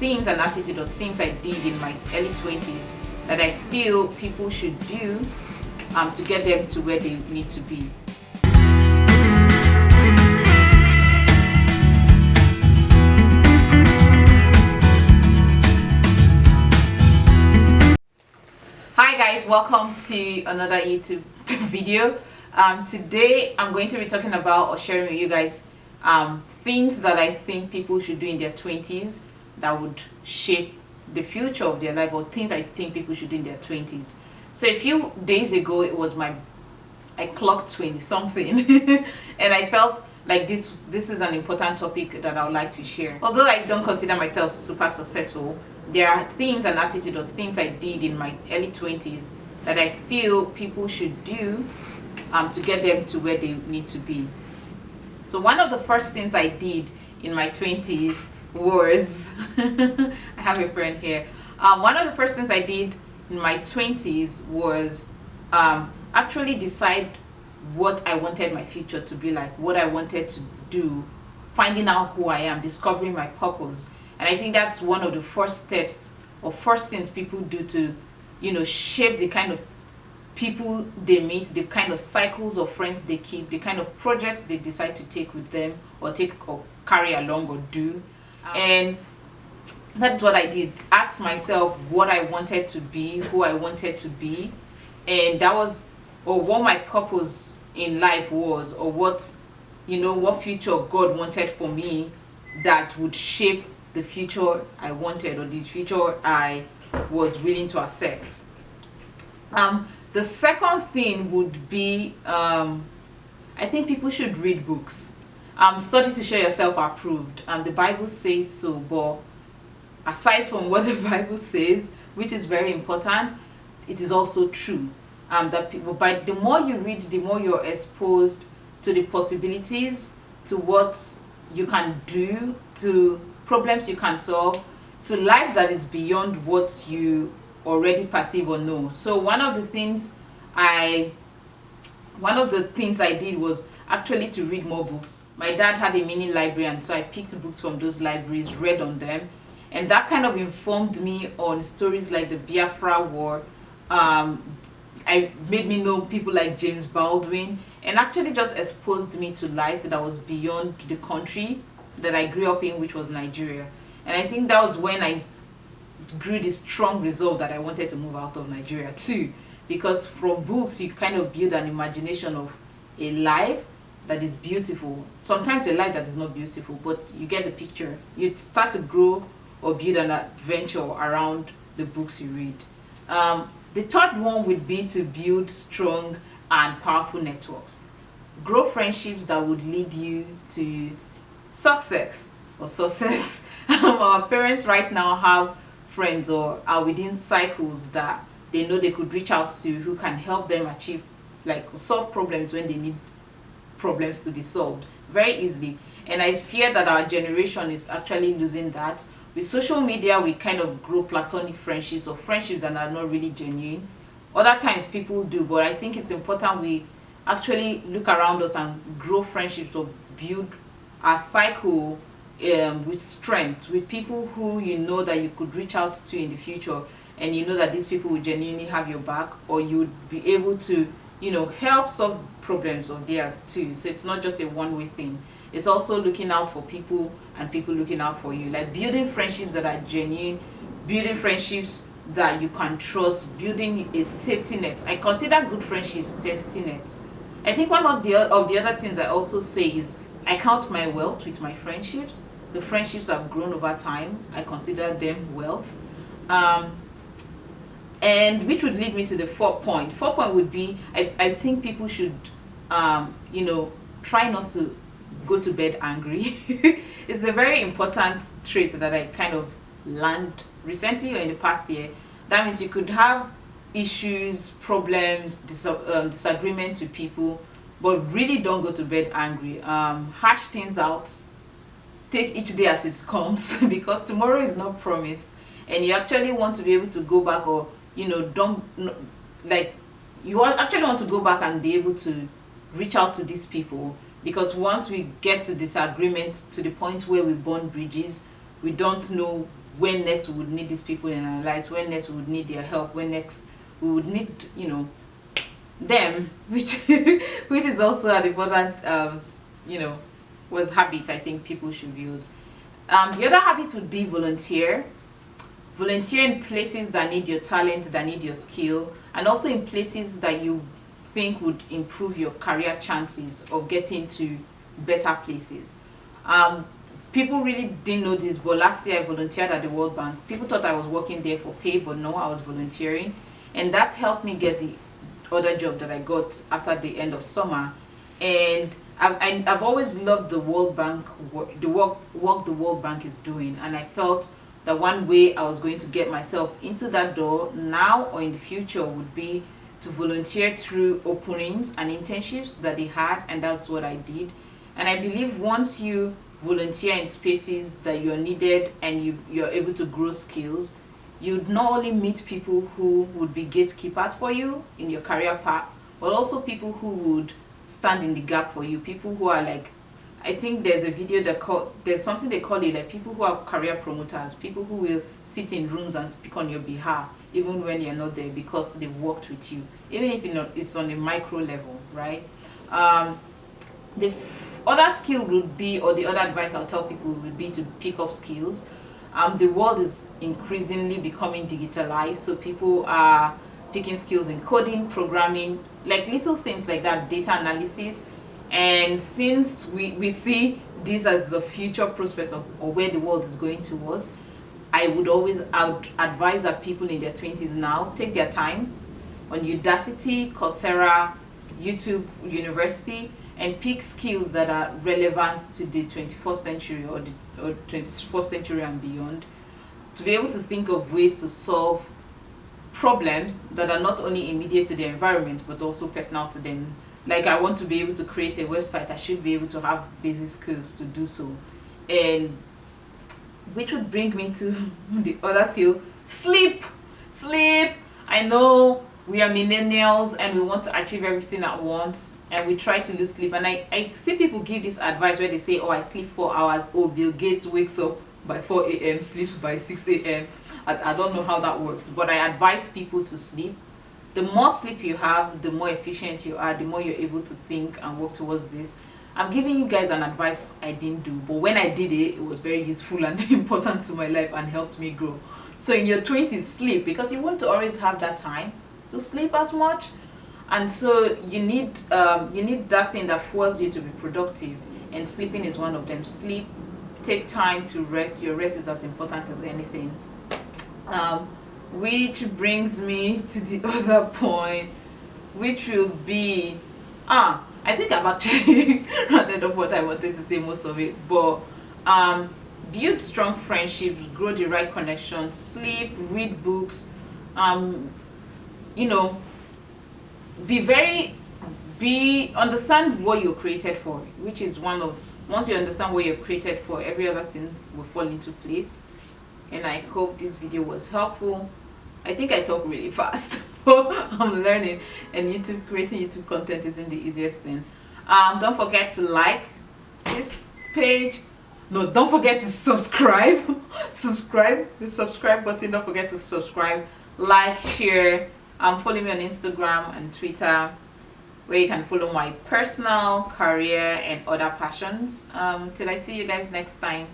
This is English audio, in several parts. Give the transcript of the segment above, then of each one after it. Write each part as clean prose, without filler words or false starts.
things and attitude or things I did in my early 20s that I feel people should do to get them to where they need to be. Hi guys, welcome to another YouTube video. Today I'm going to be talking about or sharing with you guys things that I think people should do in their 20s that would shape the future of their life, or things I think people should do in their 20s. So a few days ago I clocked 20 something and I felt like this is an important topic that I would like to share. Although I don't consider myself super successful, there are things and attitude or things I did in my early 20s that I feel people should do to get them to where they need to be. So one of the first things I did in my 20s was I have a friend here. One of the first things I did in my 20s was actually decide what I wanted my future to be like, what I wanted to do, finding out who I am, discovering my purpose. And I think that's one of the first steps or first things people do to, shape the kind of people they meet, the kind of cycles of friends they keep, the kind of projects they decide to take with them or carry along or do. And that's what I did. Ask myself what I wanted to be, who I wanted to be, and that was, or what my purpose in life was, or what future God wanted for me that would shape the future I wanted, or the future I was willing to accept. The second thing would be, I think people should read books. Study to show yourself approved. The Bible says so, but aside from what the Bible says, which is very important, it is also true. That people, but the more you read, the more you're exposed to the possibilities, to what you can do, to problems you can solve, to life that is beyond what you already perceive or know. So one of the things I did was actually to read more books. My dad had a mini library, and so I picked books from those libraries, read on them, and that kind of informed me on stories like the Biafra War. I made me know people like James Baldwin, and actually just exposed me to life that was beyond the country that I grew up in, which was Nigeria. And I think that was when I grew this strong resolve that I wanted to move out of Nigeria too, because from books you kind of build an imagination of a life that is beautiful, sometimes a life that is not beautiful, but you get the picture. You start to grow or build an adventure around the books you read. The third one would be to build strong and powerful networks. Grow friendships that would lead you to success or success. Our parents right now have friends or are within cycles that they know they could reach out to, who can help them achieve, like solve problems when they need problems to be solved very easily. And I fear that our generation is actually losing that. With social media, we kind of grow platonic friendships or friendships that are not really genuine. Other times people do, but I think it's important we actually look around us and grow friendships or build a cycle with strength, with people who you know that you could reach out to in the future, and you know that these people will genuinely have your back, or you would be able to help solve problems of theirs too. So it's not just a one-way thing. It's also looking out for people and people looking out for you, like building friendships that are genuine, building friendships that you can trust, building a safety net. I consider good friendships safety nets. I think one of the other things I also say is I count my wealth with my friendships. The friendships I've grown over time, I consider them wealth. And which would lead me to the fourth point. Fourth point would be I think people should try not to go to bed angry. It's a very important trait that I kind of learned recently or in the past year. That means you could have issues, problems, disagreements with people, but really don't go to bed angry. Hash things out, take each day as it comes because tomorrow is not promised, and you actually want to be able to go back, or you actually want to go back and be able to reach out to these people, because once we get to disagreements to the point where we burn bridges, we don't know when next we would need these people in our lives, when next we would need their help, when next we would need, them, which which is also an important, you know, was habit I think people should build. The other habit would be volunteer. Volunteer in places that need your talent, that need your skill, and also in places that you think would improve your career chances of getting to better places. Um, People really didn't know this, but last year I volunteered at the World Bank. People thought I was working there for pay, but no, I was volunteering, and that helped me get the other job that I got after the end of summer. And I've always loved the World Bank, the work the World Bank is doing, and I felt that one way I was going to get myself into that door now or in the future would be to volunteer through openings and internships that they had, and that's what I did. And I believe once you volunteer in spaces that you're needed and you're able to grow skills, you'd not only meet people who would be gatekeepers for you in your career path, but also people who would stand in the gap for you. People who are like, I think there's a video that there's something they call it like people who are career promoters, people who will sit in rooms and speak on your behalf even when you're not there because they've worked with you, even if it's on a micro level, right? The other skill would be, or the other advice I'll tell people would be to pick up skills. The world is increasingly becoming digitalized, so people are picking skills in coding, programming, like little things like that, data analysis. And since we see this as the future prospect of or where the world is going towards, I would advise that people in their 20s now take their time on Udacity, Coursera, YouTube University, and pick skills that are relevant to the 21st century or 21st century and beyond, to be able to think of ways to solve problems that are not only immediate to their environment but also personal to them. Like, I want to be able to create a website, I should be able to have basic skills to do so. And which would bring me to the other skill: sleep. Sleep. I know we are millennials and we want to achieve everything at once and we try to lose sleep, and I see people give this advice where they say, oh, I sleep 4 hours. Oh, Bill Gates wakes up by 4 a.m., sleeps by 6 a.m. I don't know how that works, but I advise people to sleep. The more sleep you have, the more efficient you are, the more you're able to think and work towards this. I'm giving you guys an advice I didn't do, but when I did it, it was very useful and important to my life and helped me grow. So in your 20s, sleep, because you won't always have that time to sleep as much, and so you need that thing that forces you to be productive, and sleeping is one of them. Sleep, take time to rest. Your rest is as important as anything. Which brings me to the other point, which will be I think I've actually rounded up what I wanted to say, most of it. But build strong friendships, grow the right connections, sleep, read books, you know, understand what you're created for, which is once you understand what you're created for, every other thing will fall into place. And I hope this video was helpful. I think I talk really fast, but I'm learning, and creating YouTube content isn't the easiest thing. Don't forget to like this page. No, don't forget to subscribe. The subscribe button. Don't forget to subscribe, like, share. Follow me on Instagram and Twitter, where you can follow my personal, career, and other passions. Till I see you guys next time.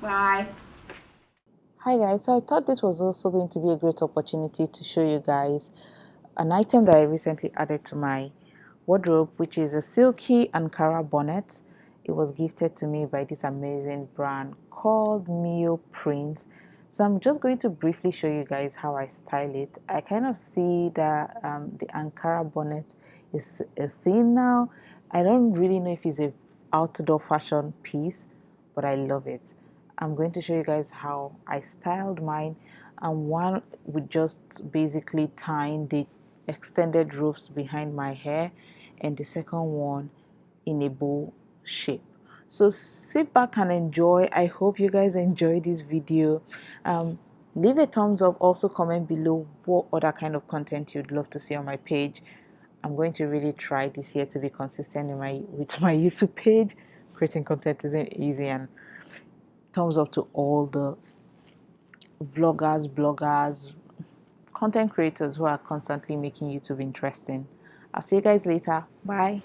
Bye. Hi guys, so I thought this was also going to be a great opportunity to show you guys an item that I recently added to my wardrobe, which is a silky Ankara bonnet. It was gifted to me by this amazing brand called Mio Prints. So I'm just going to briefly show you guys how I style it. I kind of see that the Ankara bonnet is a thing now. I don't really know if it's a outdoor fashion piece, but I love it. I'm going to show you guys how I styled mine, and one with just basically tying the extended ropes behind my hair, and the second one in a bow shape. So sit back and enjoy. I hope you guys enjoy this video. Leave a thumbs up. Also comment below what other kind of content you'd love to see on my page. I'm going to really try this year to be consistent with my YouTube page. Creating content isn't easy, and thumbs up to all the vloggers, bloggers, content creators who are constantly making YouTube interesting. I'll see you guys later. Bye.